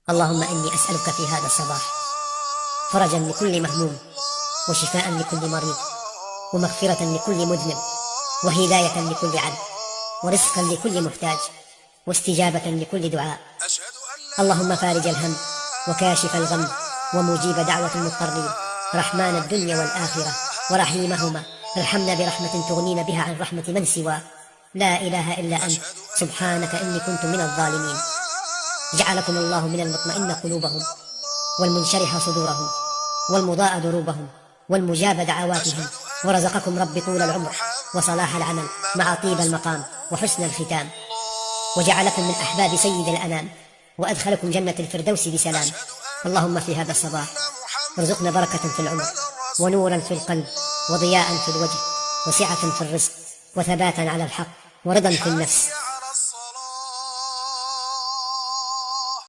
اللهم إني أسألك في هذا الصباح فرجا لكل مهموم، وشفاء لكل مريض، ومغفرة لكل مذنب، وهداية لكل عبد، ورزقا لكل محتاج، واستجابة لكل دعاء. اللهم فارج الهم وكاشف الغم ومجيب دعوة المضطرين، رحمن الدنيا والآخرة ورحيمهما، ارحمنا برحمة تغنينا بها عن رحمة من سواك. لا إله إلا أنت سبحانك إني كنت من الظالمين. جعلكم الله من المطمئن قلوبهم، والمنشرح صدورهم، والمضاء دروبهم، والمجاب دعواتهم، ورزقكم رب طول العمر وصلاح العمل مع طيب المقام وحسن الختام، وجعلكم من أحباب سيد الأنام، وأدخلكم جنة الفردوس بسلام. اللهم في هذا الصباح ارزقنا بركة في العمر، ونورا في القلب، وضياء في الوجه، وسعة في الرزق، وثباتا على الحق، ورضا في النفس،